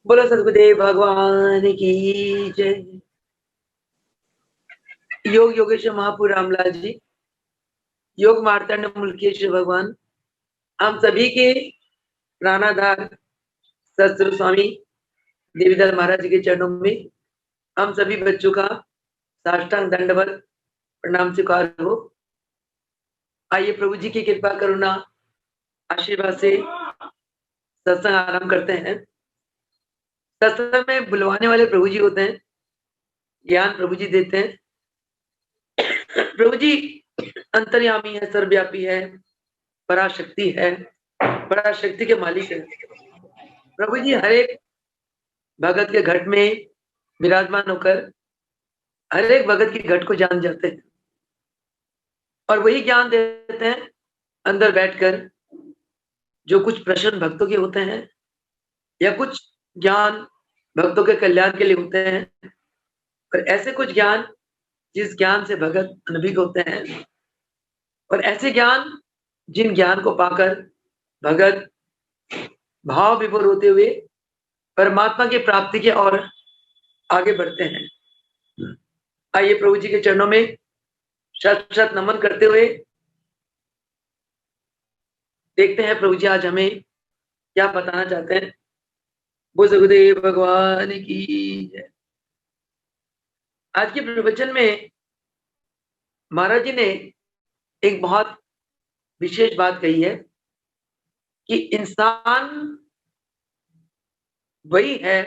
बोलो सदगुरुदेव भगवान की जय। योग योगेश्वर महापुर रामलाल जी, योग मार्तंड मुल्केश्वर भगवान, हम सभी के प्राणाधार सदगुरु स्वामी देवीदास महाराज जी के चरणों में हम सभी बच्चों का साष्टांग दंडवत प्रणाम स्वीकार हो। आइए प्रभु जी की कृपा करुणा आशीर्वाद से सत्संग आरंभ करते हैं। सत्संग में बुलवाने वाले प्रभु जी होते हैं, ज्ञान प्रभु जी देते हैं। प्रभु जी अंतर्यामी है, सर्वव्यापी है, पराशक्ति है, पराशक्ति के मालिक है। प्रभु जी हर एक भगत के घट में विराजमान होकर हर एक भगत की घट को जान जाते हैं और वही ज्ञान देते हैं अंदर बैठकर। जो कुछ प्रश्न भक्तों के होते हैं या कुछ ज्ञान भक्तों के कल्याण के लिए होते हैं, और ऐसे कुछ ज्ञान जिस ज्ञान से भगत अनभिज्ञ होते हैं, और ऐसे ज्ञान जिन ज्ञान को पाकर भगत भाव विभोर होते हुए परमात्मा की प्राप्ति की ओर आगे बढ़ते हैं। आइए प्रभु जी के चरणों में शत शत नमन करते हुए देखते हैं प्रभु जी आज हमें क्या बताना चाहते हैं। बोल सदगुरुदेव भगवान की जय। आज के प्रवचन में महाराज जी ने एक बहुत विशेष बात कही है कि इंसान वही है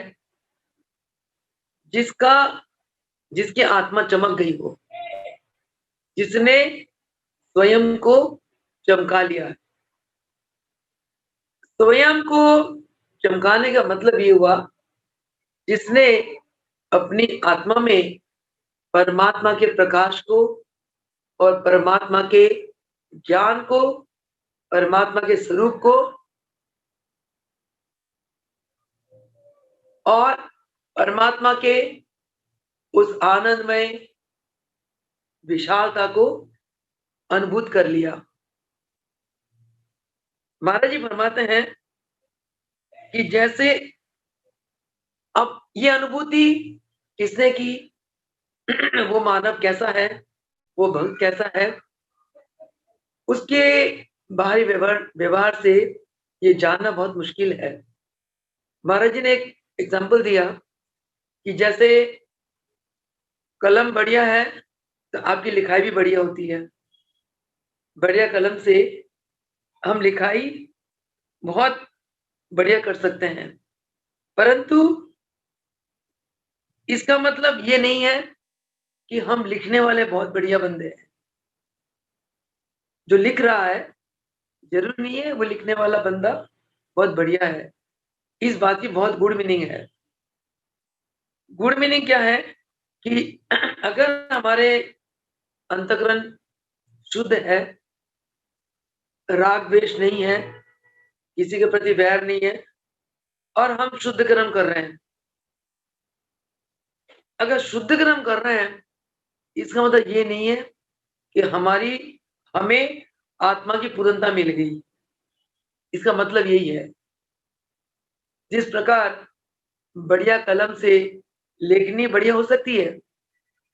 जिसकी आत्मा चमक गई हो, जिसने स्वयं को चमका लिया है। स्वयं को चमकाने का मतलब ये हुआ जिसने अपनी आत्मा में परमात्मा के प्रकाश को और परमात्मा के ज्ञान को, परमात्मा के स्वरूप को और परमात्मा के उस आनंदमय विशालता को अनुभूत कर लिया। महाराज जी फरमाते हैं कि जैसे अब ये अनुभूति किसने की, वो मानव कैसा है, वो भक्त कैसा है, उसके बाहरी व्यवहार से ये जानना बहुत मुश्किल है। महाराज जी ने एक एग्जाम्पल दिया कि जैसे कलम बढ़िया है तो आपकी लिखाई भी बढ़िया होती है। बढ़िया कलम से हम लिखाई बहुत बढ़िया कर सकते हैं, परंतु इसका मतलब ये नहीं है कि हम लिखने वाले बहुत बढ़िया बंदे हैं। जो लिख रहा है जरूर नहीं है वो लिखने वाला बंदा बहुत बढ़िया है। इस बात की बहुत गुड मीनिंग है। गुड मीनिंग क्या है कि अगर हमारे अंतःकरण शुद्ध है, राग द्वेष नहीं है, किसी के प्रति वैर नहीं है, और हम शुद्ध कर्म कर रहे हैं। अगर शुद्ध कर्म कर रहे हैं इसका मतलब ये नहीं है कि हमें आत्मा की पूर्णता मिल गई। इसका मतलब यही है, जिस प्रकार बढ़िया कलम से लेखनी बढ़िया हो सकती है,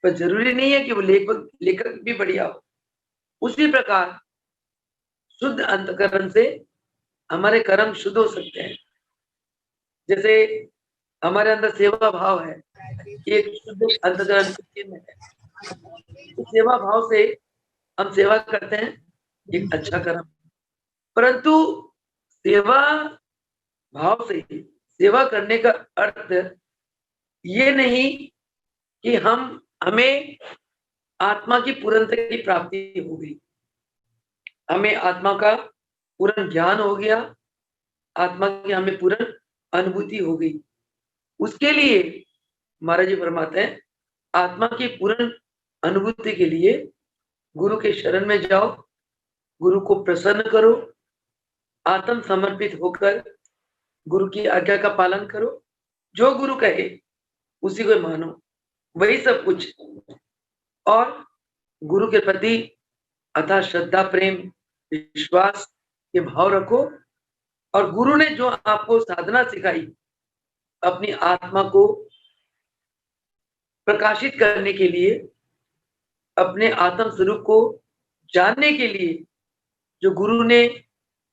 पर जरूरी नहीं है कि वो लेखक भी बढ़िया हो। उसी प्रकार शुद्ध अंतःकरण से हमारे कर्म शुद्ध हो सकते हैं। जैसे हमारे अंदर सेवा भाव है, एक शुद्ध अंतःकरण है। उस सेवा भाव से हम सेवा करते हैं, एक अच्छा कर्म। परंतु सेवा भाव से सेवा करने का अर्थ ये नहीं कि हमें आत्मा की पूर्णता की प्राप्ति हो गई, हमें आत्मा का पूर्ण ज्ञान हो गया, आत्मा की हमें पूर्ण अनुभूति हो गई। उसके लिए महाराज जी फरमाते हैं, आत्मा की पूर्ण अनुभूति के लिए गुरु के शरण में जाओ, गुरु को प्रसन्न करो, आत्म समर्पित होकर गुरु की आज्ञा का पालन करो, जो गुरु कहे उसी को मानो, वही सब कुछ। और गुरु के प्रति अथाह श्रद्धा, प्रेम, विश्वास के भाव रखो। और गुरु ने जो आपको साधना सिखाई, अपनी आत्मा को प्रकाशित करने के लिए, अपने आत्म स्वरूप को जानने के लिए जो गुरु ने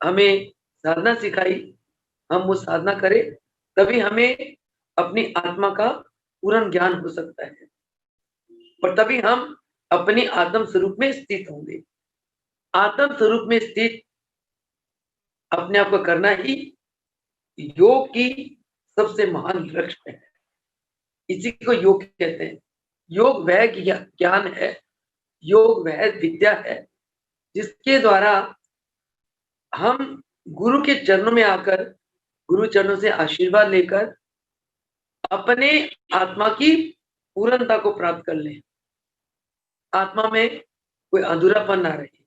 हमें साधना सिखाई, हम वो साधना करें, तभी हमें अपनी आत्मा का पूर्ण ज्ञान हो सकता है और तभी हम अपने आत्म स्वरूप में स्थित होंगे। आत्म स्वरूप में स्थित अपने आप को करना ही योग की सबसे महान लक्ष्य है। इसी को योग कहते हैं। योग वह ज्ञान है, योग वह विद्या है जिसके द्वारा हम गुरु के चरणों में आकर, गुरु चरणों से आशीर्वाद लेकर अपने आत्मा की पूर्णता को प्राप्त कर लें। आत्मा में कोई अधूरापन ना रहे।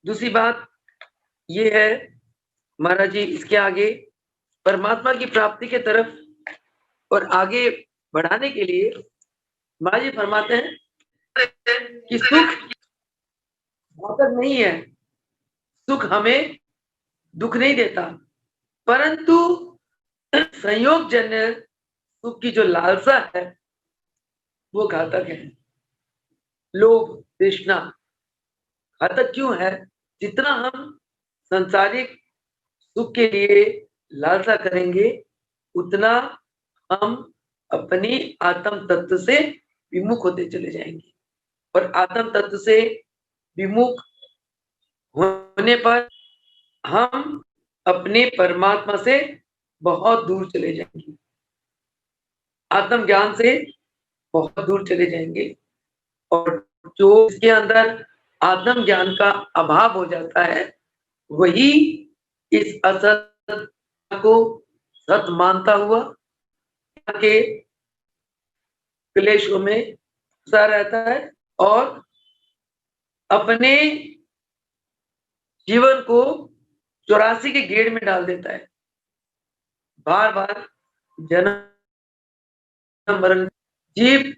दूसरी बात ये है महाराज जी, इसके आगे परमात्मा की प्राप्ति के तरफ और आगे बढ़ाने के लिए महाराज जी फरमाते हैं कि सुख घातक नहीं है, सुख हमें दुख नहीं देता, परंतु संयोगजन्य सुख की जो लालसा है वो घातक है। लोभ, तृष्णा घातक क्यों है? जितना हम सांसारिक सुख के लिए लालसा करेंगे, उतना हम अपनी आत्म तत्व से विमुख होते चले जाएंगे और आत्म तत्व से विमुख होने पर हम अपने परमात्मा से बहुत दूर चले जाएंगे, आत्म ज्ञान से बहुत दूर चले जाएंगे और जो इसके अंदर आत्म ज्ञान का अभाव हो जाता है, वही इस असत को सत मानता हुआ के क्लेशों में फंसा रहता है और अपने जीवन को 84 के गेड़ में डाल देता है। बार बार जन्म मरण, जीव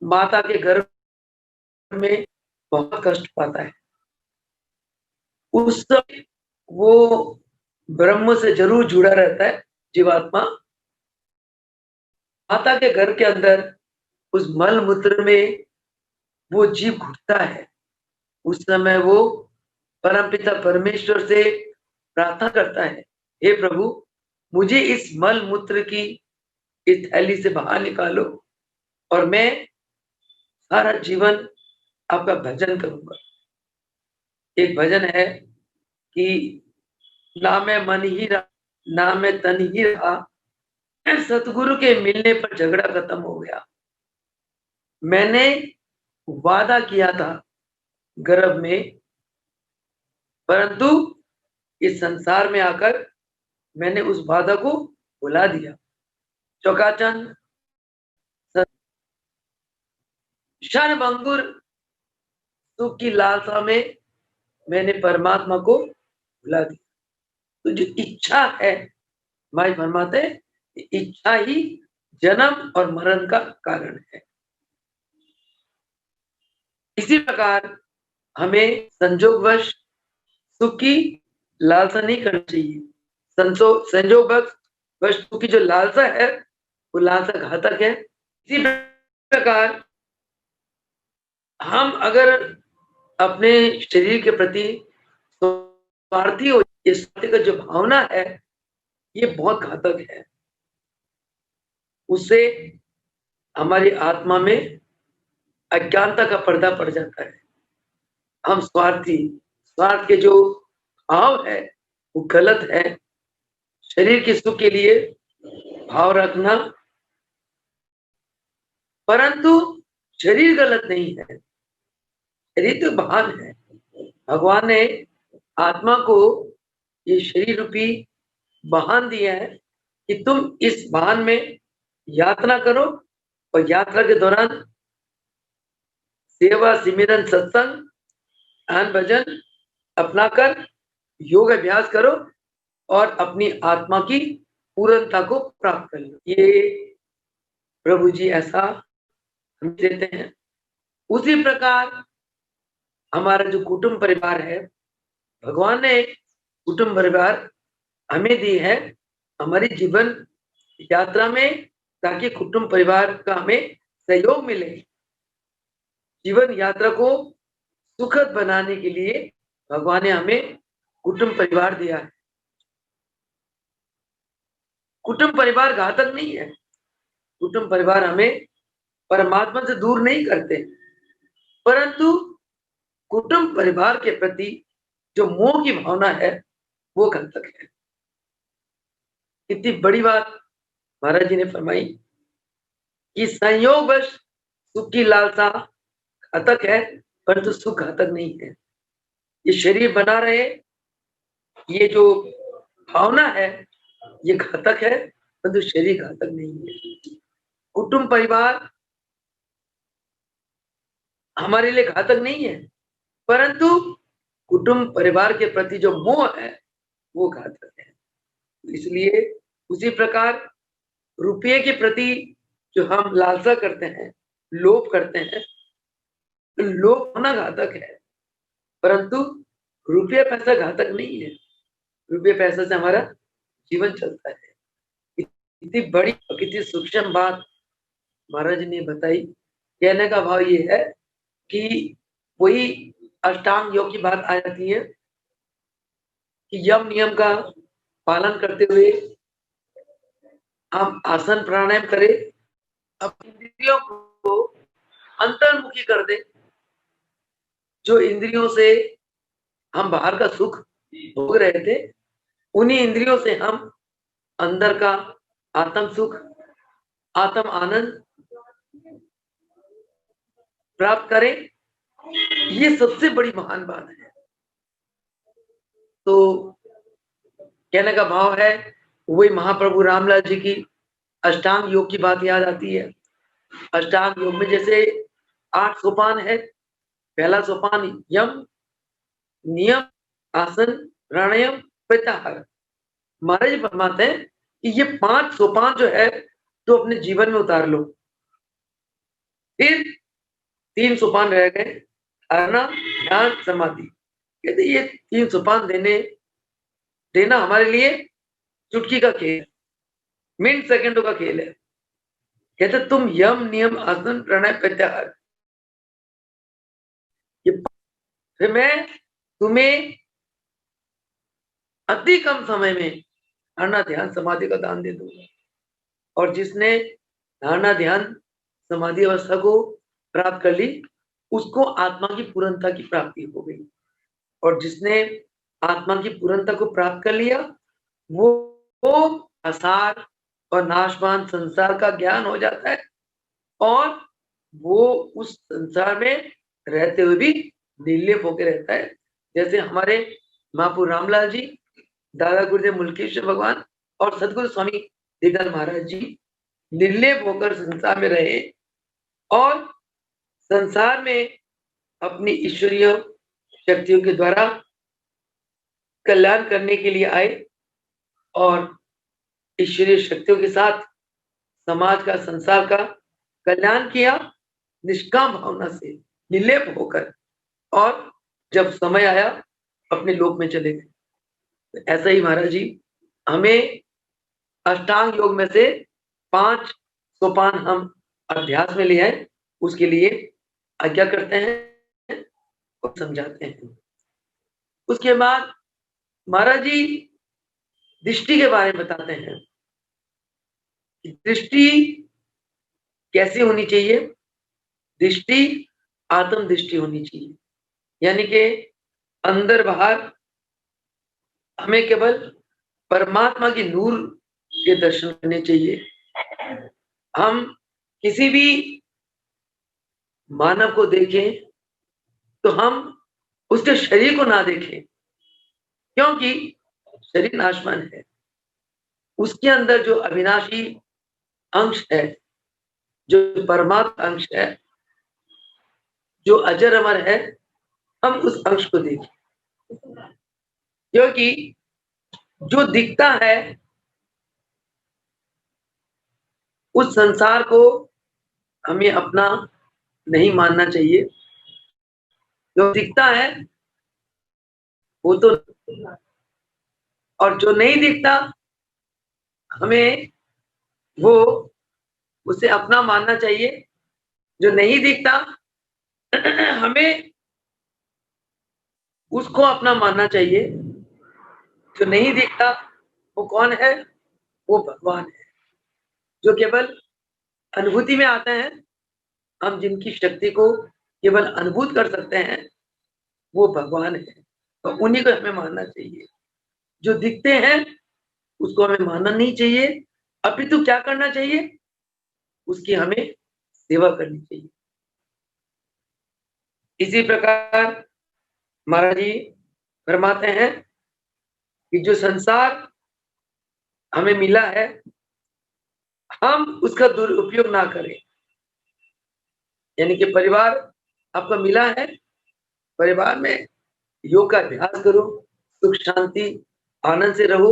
माता के गर्भ में बहुत कष्ट पाता है। उस समय वो ब्रह्म से जरूर जुड़ा रहता है जीवात्मा। माता के घर के अंदर उस मल मूत्र में वो जीव घुटता है। उस समय वो परमपिता परमेश्वर से प्रार्थना करता है, हे प्रभु, मुझे इस मल मूत्र की इस थैली से बाहर निकालो और मैं सारा जीवन आपका भजन करूंगा। एक भजन है कि ना मैं मन ही रहा, ना मैं तन ही रहा, सतगुरु के मिलने पर झगड़ा खत्म हो गया। मैंने वादा किया था गर्भ में, परंतु इस संसार में आकर मैंने उस वादा को भुला दिया। चौकाचंद क्षणभंगुर सुख की लालसा में मैंने परमात्मा को भुला दिया। तो जो इच्छा है, भाई फरमाते, इच्छा ही जन्म और मरण का कारण है। इसी प्रकार हमें संजोगवश सुख की लालसा नहीं करनी चाहिए। संजोगवश सुख की जो लालसा है वो लालसा घातक है। इसी प्रकार हम अगर अपने शरीर के प्रति स्वार्थी हो, इस का जो भावना है ये बहुत घातक है। उससे हमारी आत्मा में अज्ञानता का पर्दा पड़ जाता है। हम स्वार्थी, स्वार्थ के जो भाव है वो गलत है। शरीर के सुख के लिए भाव रखना, परंतु शरीर गलत नहीं है, शरीर तो भान है। भगवान ने आत्मा को ये शरीर रूपी वाहन दिया है कि तुम इस वाहन में यात्रा करो और यात्रा के दौरान सेवा, सिमरन, सत्संग, ध्यान, भजन अपनाकर योग अभ्यास करो और अपनी आत्मा की पूर्णता को प्राप्त कर लो। ये प्रभु जी ऐसा हम देते हैं। उसी प्रकार हमारा जो कुटुंब परिवार है, भगवान ने कुटुंब परिवार हमें दी है हमारी जीवन यात्रा में, ताकि कुटुंब परिवार का हमें सहयोग मिले। जीवन यात्रा को सुखद बनाने के लिए भगवान ने हमें कुटुंब परिवार दिया है। कुटुंब परिवार घातक नहीं है। कुटुंब परिवार हमें परमात्मा से दूर नहीं करते, परंतु कुटुंब परिवार के प्रति जो मोह की भावना है वो घातक है। कितनी बड़ी बात महाराज जी ने फरमाई कि संयोगवश सुख की लालसा घातक है, परंतु सुख घातक नहीं है। ये शरीर बना रहे, ये जो भावना है ये घातक है, परंतु शरीर घातक नहीं है। कुटुंब परिवार हमारे लिए घातक नहीं है, परंतु कुटुंब परिवार के प्रति जो मोह है वो घातक है। इसलिए उसी प्रकार रुपये के प्रति जो हम लालसा करते हैं, लोभ करते हैं, लोभ होना घातक है, परंतु रुपया पैसा घातक नहीं है। रुपये पैसे से हमारा जीवन चलता है। इतनी बड़ी और कितनी सूक्ष्म बात महाराज ने बताई। कहने का भाव ये है कि वही अष्टांग योग की बात आ जाती है कि यम नियम का पालन करते हुए हम आसन प्राणायाम करें, अपनी इंद्रियों को अंतर्मुखी कर दे। जो इंद्रियों से हम बाहर का सुख भोग रहे थे, उन्हीं इंद्रियों से हम अंदर का आत्म सुख, आत्म आनंद प्राप्त करें। ये सबसे बड़ी महान बात है। तो कहने का भाव है वही महाप्रभु रामलाल जी की अष्टांग योग की बात याद आती है। अष्टांग योग में जैसे 8 सोपान है। पहला सोपान यम, नियम, आसन, प्राणायाम, प्रत्याहार। महाराज फरमाते हैं कि ये 5 सोपान जो है तो अपने जीवन में उतार लो। फिर 3 सोपान रह गए, धारणा, ध्यान, समाधि। कहते ये 3 सोपान देना हमारे लिए चुटकी का खेल, मिनट सेकंडों का खेल है। कहते तुम यम, नियम, आसन, प्राणायाम, प्रत्याहार, ये फिर मैं तुम्हें अति कम समय में धारणा, ध्यान, समाधि का दान दे दूंगा। और जिसने धारणा, ध्यान, समाधि अवस्था को प्राप्त कर ली, उसको आत्मा की पूर्णता की प्राप्ति हो गई। और जिसने आत्मा की पूर्णता को प्राप्त कर लिया, वो असार और नाशवान संसार का ज्ञान हो जाता है, और वो उस संसार में रहते हुए भी निर्लेप होकर रहता है। जैसे हमारे महापुर रामलाल जी, दादा गुरुदेव मुल्केश्वर भगवान और सदगुरु स्वामी दीदार महाराज जी निर्लेप होकर संसार में रहे और संसार में अपनी ईश्वरीय शक्तियों के द्वारा कल्याण करने के लिए आए और ईश्वरीय शक्तियों के साथ समाज का, संसार का कल्याण किया निष्काम भावना से, निर्लेप होकर। और जब समय आया अपने लोक में चले गए। ऐसा ही महाराज जी हमें अष्टांग योग में से 5 सोपान हम अभ्यास में ले आए, उसके लिए आज्ञा करते हैं और समझाते हैं। उसके बाद महाराज जी दृष्टि के बारे में बताते हैं। दृष्टि कैसी होनी चाहिए? दृष्टि आत्म दृष्टि होनी चाहिए, यानी कि अंदर बाहर हमें केवल परमात्मा की नूर के दर्शन करने चाहिए। हम किसी भी मानव को देखें तो हम उसके शरीर को ना देखें, क्योंकि शरीर नाशवान है। उसके अंदर जो अविनाशी अंश है, जो परमात्मा अंश है, जो अजर अमर है, हम उस अंश को देखें। क्योंकि जो दिखता है उस संसार को हमें अपना नहीं मानना चाहिए। जो दिखता है वो तो, और जो नहीं दिखता हमें वो उसे अपना मानना चाहिए। जो नहीं दिखता हमें उसको अपना मानना चाहिए। जो नहीं दिखता वो कौन है? वो भगवान है, जो केवल अनुभूति में आते हैं। हम जिनकी शक्ति को केवल अनुभूत कर सकते हैं, वो भगवान है, तो उन्हीं को हमें मानना चाहिए। जो दिखते हैं उसको हमें मानना नहीं चाहिए, अपितु क्या करना चाहिए? उसकी हमें सेवा करनी चाहिए। इसी प्रकार महाराज जी फरमाते हैं कि जो संसार हमें मिला है, हम उसका दुरुपयोग ना करें। यानी कि परिवार आपको मिला है, परिवार में योग का अभ्यास करो, सुख शांति आनंद से रहो,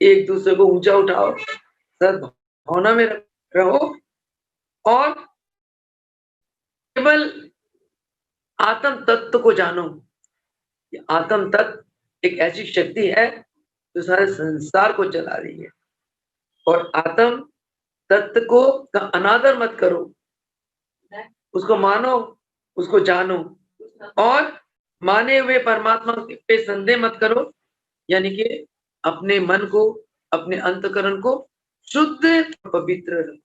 एक दूसरे को ऊंचा उठाओ, सद्भावना में रहो और केवल आत्म तत्व को जानो। आत्म तत्व एक ऐसी शक्ति है जो सारे संसार को चला रही है, और आत्म तत्व को का अनादर मत करो, उसको मानो, उसको जानो, और माने हुए परमात्मा पे संदेह मत करो। यानी कि अपने मन को, अपने अंतकरण को शुद्ध पवित्र रखो।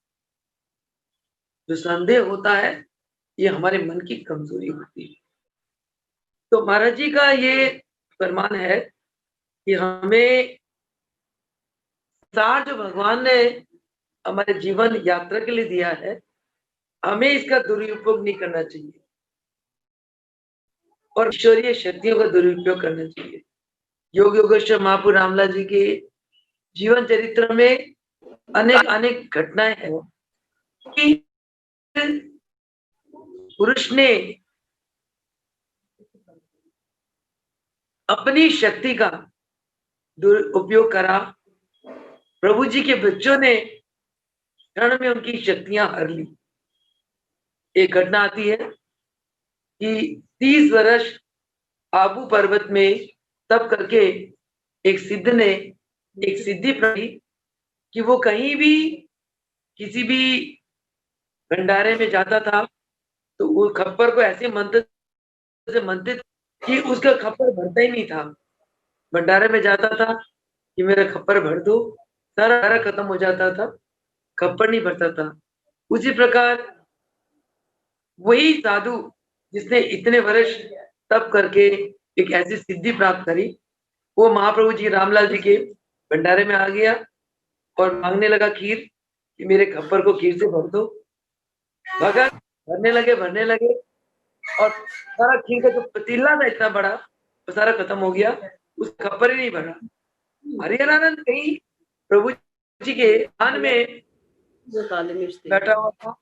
जो संदेह होता है ये हमारे मन की कमजोरी होती है। तो महाराज जी का ये फरमान है कि हमें सार जो भगवान ने हमारे जीवन यात्रा के लिए दिया है, हमें इसका दुरुपयोग नहीं करना चाहिए और ईश्वरीय शक्तियों का दुरुपयोग करना चाहिए। योग योगेश्वर महापुर रामलाल जी के जीवन चरित्र में अनेक अनेक घटनाएं हैं कि पुरुष ने अपनी शक्ति का दुरुपयोग करा, प्रभु जी के बच्चों ने क्षण में उनकी शक्तियां हर ली। एक घटना आती है कि 30 वर्ष आबू पर्वत में तप करके एक सिद्ध ने एक सिद्धि प्राप्त कि वो कहीं भी किसी भी भंडारे में जाता था तो वो खप्पर को ऐसे मंत्र से मंत्रित कि उसका खप्पर भरता ही नहीं था। भंडारे में जाता था कि मेरा खप्पर भर दो, सारा खत्म हो जाता था, खप्पर नहीं भरता था। उसी प्रकार वही साधु जिसने इतने वर्ष तप करके एक ऐसी सिद्धि प्राप्त करी, वो महाप्रभु जी रामलाल जी के भंडारे में आ गया और मांगने लगा खीर कि मेरे खप्पर को खीर से भर दो। भगत भरने लगे और सारा खीर का जो पतीला था इतना बड़ा, वो सारा खत्म हो गया, उस खप्पर ही नहीं भरा। हरिहरानंद कहीं प्रभु जी के ध्यान में बैठा हुआ था,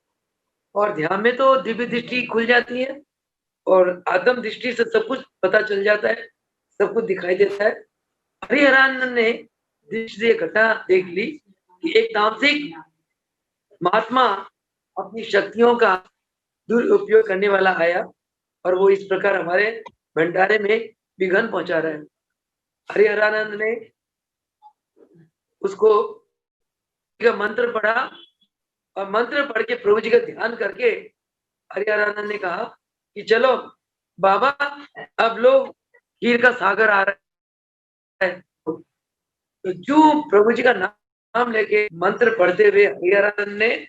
और ध्यान में तो दिव्य दृष्टि खुल जाती है और आत्म दृष्टि से सब कुछ पता चल जाता है, सब कुछ दिखाई देता है। हरिहरानंद ने दृष्टि से घटना देख ली कि एक तामसिक महात्मा अपनी शक्तियों का दुरुपयोग करने वाला आया और वो इस प्रकार हमारे भंडारे में विघन पहुंचा रहा है। हरिहरानंद ने उसको मंत्र पढ़ा और मंत्र पढ़ के प्रभु जी का ध्यान करके हरिहरानंद ने कहा कि चलो बाबा, अब लोग खीर का सागर आ रहा है। तो जो प्रभु जी का नाम लेके मंत्र पढ़ते हुए हरिहरानंद ने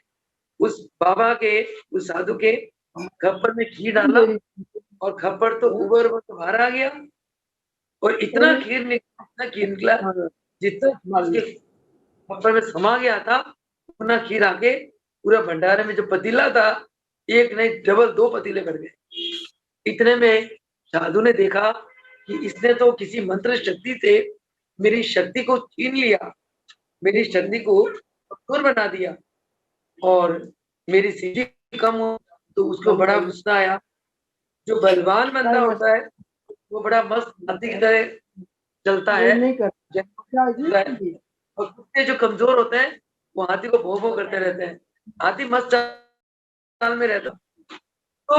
उस बाबा के, उस साधु के खप्पर में खीर डाला और खप्पर तो उबर तो बाहर आ गया और इतना खीर निकला जितना उसके खप्पर में समा गया था, उतना खीर आके पूरा भंडारे में जो पतीला था, एक नहीं डबल 2 पतीले भर गए। इतने में साधु ने देखा कि इसने तो किसी मंत्र शक्ति से मेरी शक्ति को छीन लिया, मेरी शक्ति को कमजोर बना दिया और मेरी सिद्धि कम हो। तो उसको बड़ा गुस्सा आया। जो बलवान बंदा होता है वो बड़ा मस्त हाथी की तरह चलता है, और कुत्ते जो कमजोर होते हैं वो हाथी को भों भों करते रहते हैं। हाथी मस्त चाल में रहता। तो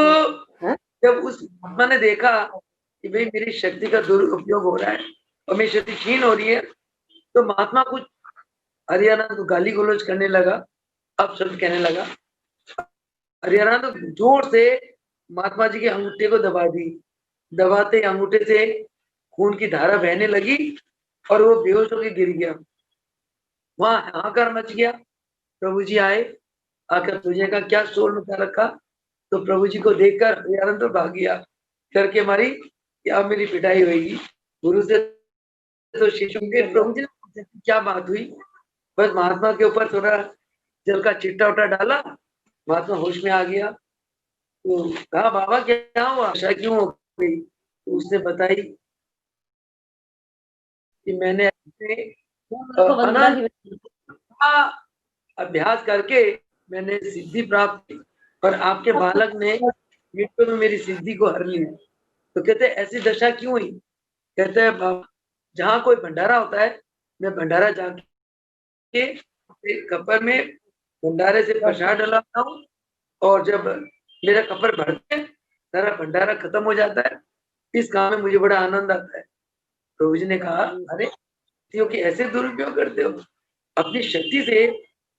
जब उस महात्मा ने देखा कि भाई मेरी शक्ति का दुरुपयोग हो रहा है और मेरी शक्ति क्षीण हो रही है, तो महात्मा कुछ हरियाणा तो गाली गलौज करने लगा, अब शब्द कहने लगा। हरियाणा तो जोर से महात्मा जी के अंगूठे को दबा दी, दबाते अंगूठे से खून की धारा बहने लगी और वो बेहोश होकर गिर गया। वहां हाहाकार मच गया। प्रभु जी आए, आकर पूछने का क्या शोर मचा रखा। तो प्रभु जी को देखकर हरियाणा तो भाग गया, करके मारी कि अब मेरी पिटाई होगी। गुरु से तो शिष्य के प्रभु जी ने पूछा कि क्या बात हुई। बस महात्मा के ऊपर थोड़ा जल का चिट्टा उट्टा डाला, महात्मा होश में आ गया। तो कहा बाबा क्या हुआ, आशा क्यों हो गई। तो उसने बताई कि मैंने अनंत अभ्यास करके मैंने सिद्धि प्राप्त की, पर आपके बालक ने मिनटों में मेरी सिद्धि को हर लिया। तो कहते ऐसी दशा क्यों हुई। कहते हैं जहाँ कोई भंडारा होता है, मैं भंडारा जाके कपर में भंडारे से प्रसाद डलाता हूँ, और जब मेरा कपर भरते हैं, सारा भंडारा खत्म हो जाता है। इस काम में मुझे बड़ा आनंद आता है। प्रभु जी ने कहा अरे क्योंकि ऐसे दुरुपयोग करते हो, अपनी शक्ति से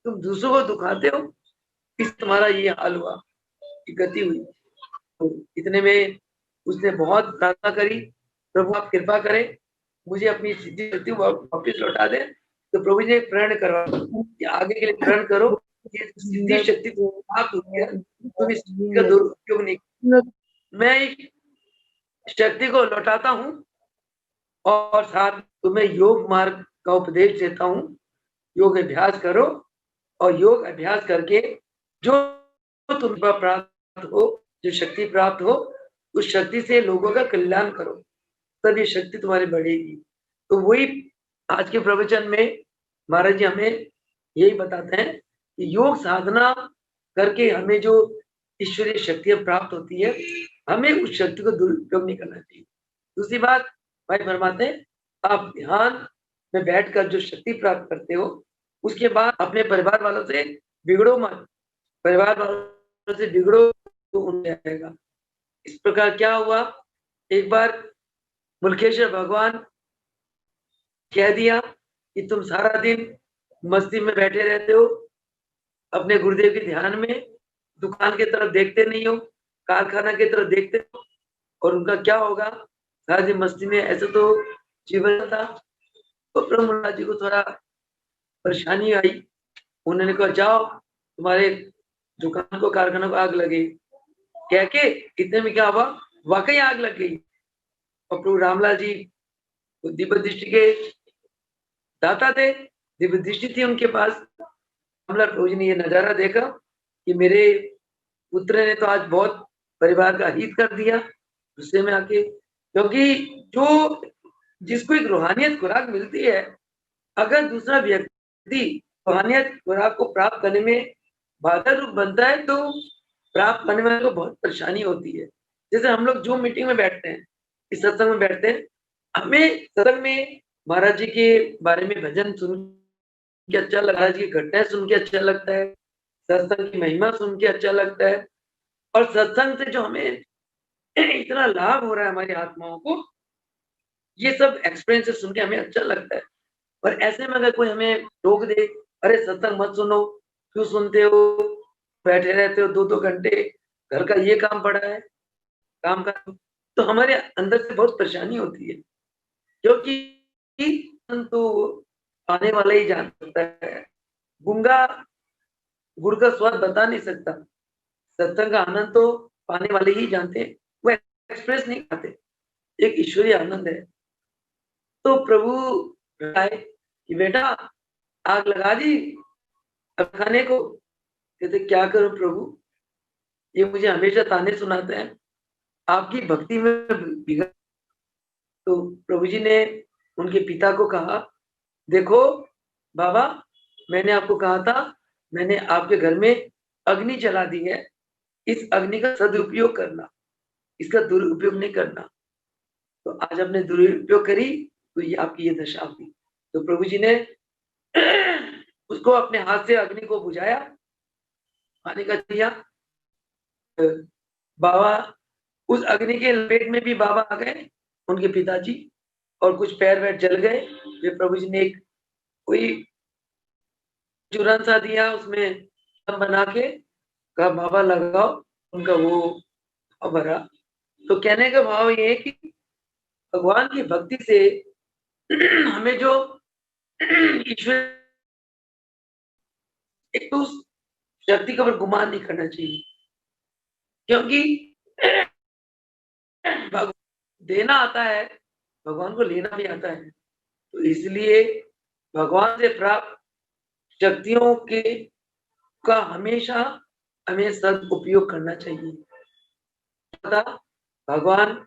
तुम दूसरों को दुखाते हो, इस तुम्हारा ये हाल हुआ, कि गति हुई। तो इतने में उसने बहुत प्रार्थना करी, प्रभु आप कृपा करें, मुझे अपनी सिद्धि शक्ति वापस लौटा दें। तो प्रभु जी ने प्रण करवा कि आगे के लिए प्रण करो कि सिद्धि शक्ति प्राप्त हुई है, तुम इस का दुरुपयोग नहीं। मैं एक शक्ति को लौटाता हूँ और साथ तुम्हें योग मार्ग का उपदेश देता हूँ। योग अभ्यास करो, और योग अभ्यास करके जो तुम्हें प्राप्त हो, जो शक्ति प्राप्त हो, उस शक्ति से लोगों का कल्याण करो, तब ये शक्ति तुम्हारी बढ़ेगी। तो वही आज के प्रवचन में महाराज जी हमें यही बताते हैं कि योग साधना करके हमें जो ईश्वरीय शक्तियां प्राप्त होती है, हमें उस शक्ति को दुरुपयोग नहीं करना चाहिए। दूसरी बात भाई फरमाते हैं, आप ध्यान में बैठकर जो शक्ति प्राप्त करते हो, उसके बाद अपने परिवार वालों से बिगड़ो मत। परिवार वालों से बिगड़ो तो उन जाएगा। इस प्रकार क्या हुआ, एक बार मुल्केश्वर भगवान कह दिया कि तुम सारा दिन मस्ती में बैठे रहते हो, अपने गुरुदेव के ध्यान में, दुकान की तरफ देखते नहीं हो, कारखाना की तरफ देखते हो, और उनका क्या होगा, सारा दिन मस्ती में, ऐसे तो जीवन था। तो प्रभु महाराज जी को थोड़ा परेशानी आई। उन्होंने कहा जाओ तुम्हारे दुकान को, कारखाना को आग लगे। कह के इतने में क्या हुआ, वाकई आग लग गई। और प्रभु रामलाल जी दिव्य दृष्टि के दाता थे, दिव्य दृष्टि थी उनके पास। रामलाल प्रभु जी ने ये नजारा देखा कि मेरे पुत्र ने तो आज बहुत परिवार का हित कर दिया, गुस्से में आके। क्योंकि जो जिसको एक रूहानियत खुराक मिलती है, अगर दूसरा व्यक्ति रूहानियत खुराक को प्राप्त करने में बाधा रूप बनता है, तो प्राप्त करने वाले को बहुत परेशानी होती है। जैसे हम लोग जो मीटिंग में बैठते हैं, इस सत्संग में बैठते हैं, हमें सत्संग में महाराज जी के बारे में भजन सुन के अच्छा लगता है, महाराज की घटनाएं सुन के अच्छा लगता है, सत्संग की महिमा सुन के अच्छा लगता है, और सत्संग से जो हमें इतना लाभ हो रहा है हमारी आत्माओं को, ये सब एक्सपीरियंसेस सुन के हमें अच्छा लगता है। और ऐसे में अगर कोई हमें रोक दे, अरे सत्संग मत सुनो, क्यों सुनते हो, बैठे रहते हो 2-2 घंटे, घर का ये काम पड़ा है, काम का, तो हमारे अंदर से बहुत परेशानी होती है। क्योंकि तो आने वाला ही जान सकता है, गूंगा गुड़ का स्वाद बता नहीं सकता, सत्संग का आनंद तो पाने वाले ही जानते हैं, वो एक्सप्रेस नहीं करते। एक ईश्वरीय आनंद है। तो प्रभु आए कि बेटा आग लगा दी अब खाने को। कहते क्या करूं प्रभु, ये मुझे हमेशा ताने सुनाते हैं, आपकी भक्ति में बिगड़। तो प्रभु जी ने उनके पिता को कहा, देखो बाबा, मैंने आपको कहा था, मैंने आपके घर में अग्नि जला दी है, इस अग्नि का सदुपयोग करना, इसका दुरुपयोग नहीं करना। तो आज आपने दुरुपयोग करी, तो ये आपकी ये दशा हुई। तो प्रभु जी ने उसको अपने हाथ से अग्नि को बुझाया, पानी का दिया। बाबा उस अग्नि के लपेट में भी बाबा आ गए, उनके पिताजी, और कुछ पैर वैर जल गए। वे प्रभु जी ने एक कोई चूरन सा दिया, उसमें बना के कहा बाबा लगाओ, उनका वो भरा। तो कहने का भाव ये है कि भगवान की भक्ति से हमें जो ईश्वर, एक तो उस शक्ति का गुमान नहीं करना चाहिए, क्योंकि देना आता है, भगवान को लेना भी आता है। तो इसलिए भगवान से प्राप्त शक्तियों के का हमेशा हमें सदुपयोग करना चाहिए। भगवान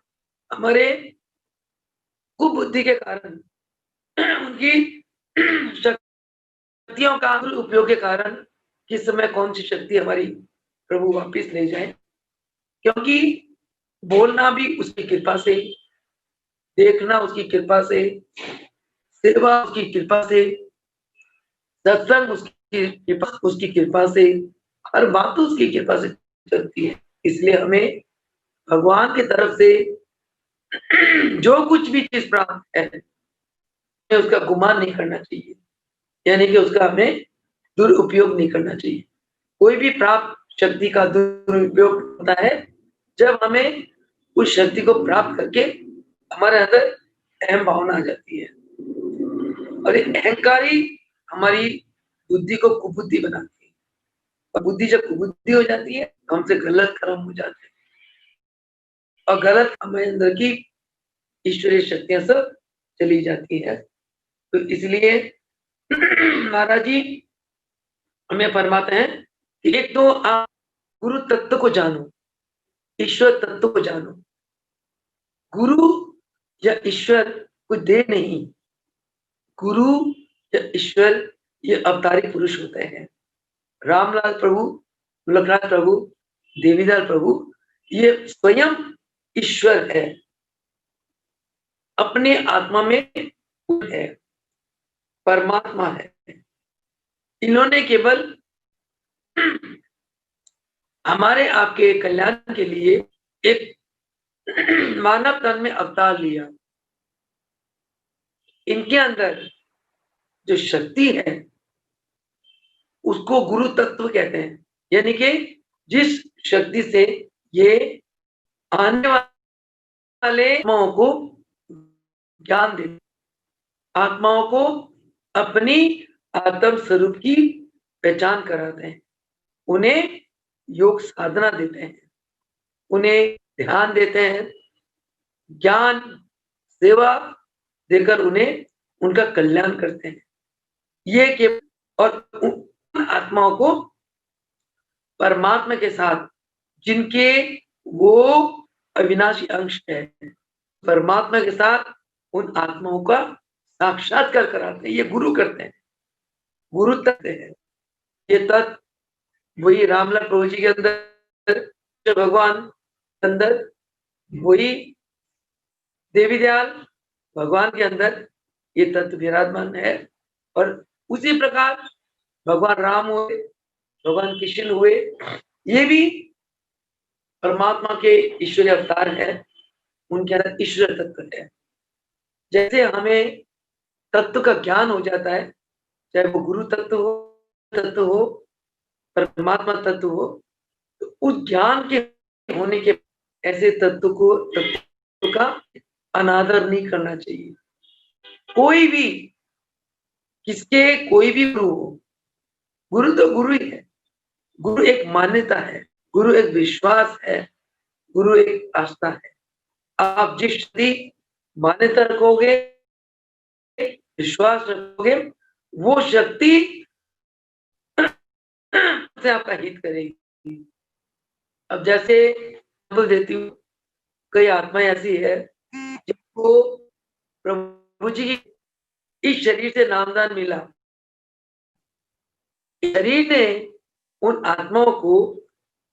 हमारे कुबुद्धि के कारण, उनकी शक्तियों का उपयोग के कारण किस समय कौन सी शक्ति हमारी प्रभु वापिस ले जाए, क्योंकि बोलना भी उसकी कृपा से, देखना उसकी कृपा से, सेवा उसकी कृपा से, सत्संग उसकी कृपा से, हर बात तो उसकी कृपा से चलती है। इसलिए हमें भगवान की तरफ से जो कुछ भी चीज प्राप्त है, उसका गुमान नहीं करना चाहिए, यानी कि उसका हमें दुरुपयोग नहीं करना चाहिए। कोई भी प्राप्त शक्ति का दुरुपयोग होता है जब हमें उस शक्ति को प्राप्त करके हमारे अंदर अहम भावना आ जाती है, और अहंकारी हमारी बुद्धि को कुबुद्धि बनाती है, और बुद्धि जब कुबुद्धि हो जाती है तो हमसे गलत कर्म हो जाते हैं, और गलत हमारे अंदर की ईश्वरीय शक्तियां सब चली जाती है। तो इसलिए महाराज जी हमें फरमाते हैं कि एक तो आप गुरु तत्व को जानो, ईश्वर तत्व को जानो। गुरु या ईश्वर कोई दे नहीं, गुरु या ईश्वर ये अवतारी पुरुष होते हैं। रामलाल प्रभु, लखराज प्रभु, देवीलाल प्रभु, ये स्वयं ईश्वर है, अपने आत्मा में है, परमात्मा है। इन्होंने केवल हमारे आपके कल्याण के लिए एक मानव तन में अवतार लिया। इनके अंदर जो शक्ति है उसको गुरु तत्व कहते हैं, यानी कि जिस शक्ति से ये आने वाले आत्माओं को ज्ञान देते, आत्माओं को अपनी आत्म स्वरूप की पहचान कराते हैं, उन्हें योग साधना देते हैं, उन्हें ध्यान देते हैं, ज्ञान सेवा देकर उन्हें उनका कल्याण करते हैं। ये के और उन आत्माओं को परमात्मा के साथ, जिनके वो अविनाशी अंश है, परमात्मा के साथ उन आत्माओं का साक्षात्कार कराते हैं। ये गुरु करते हैं, गुरु तत्व है। ये तत्व वही रामलाल प्रभु जी के अंदर, भगवान के अंदर, वही देवी दयाल भगवान के अंदर ये तत्व विराजमान है। और उसी प्रकार भगवान राम हुए, भगवान कृष्ण हुए, ये भी परमात्मा के ईश्वरीय अवतार है, उनके अंदर ईश्वर तत्व है। जैसे हमें तत्व का ज्ञान हो जाता है, चाहे वो गुरु तत्व हो, परमात्मा तत्व हो, तो उस ज्ञान के होने के ऐसे तत्व का अनादर नहीं करना चाहिए। कोई भी, किसके कोई भी गुरु हो, गुरु तो गुरु ही है। गुरु एक मान्यता है, गुरु एक विश्वास है, गुरु एक आस्था है। आप जिस मान्यता रखोगे, विश्वास रखोगे, वो शक्ति से आपका हित करेगी। अब जैसे देती हूँ, कई आत्माएं ऐसी है जिनको प्रभु जी की इस शरीर से नामदान मिला, शरीर ने उन आत्माओं को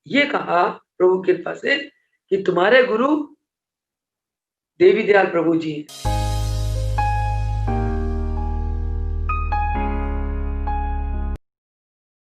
ये कहा प्रभु की कृपा से कि तुम्हारे गुरु देवी दयाल प्रभु जी हैं।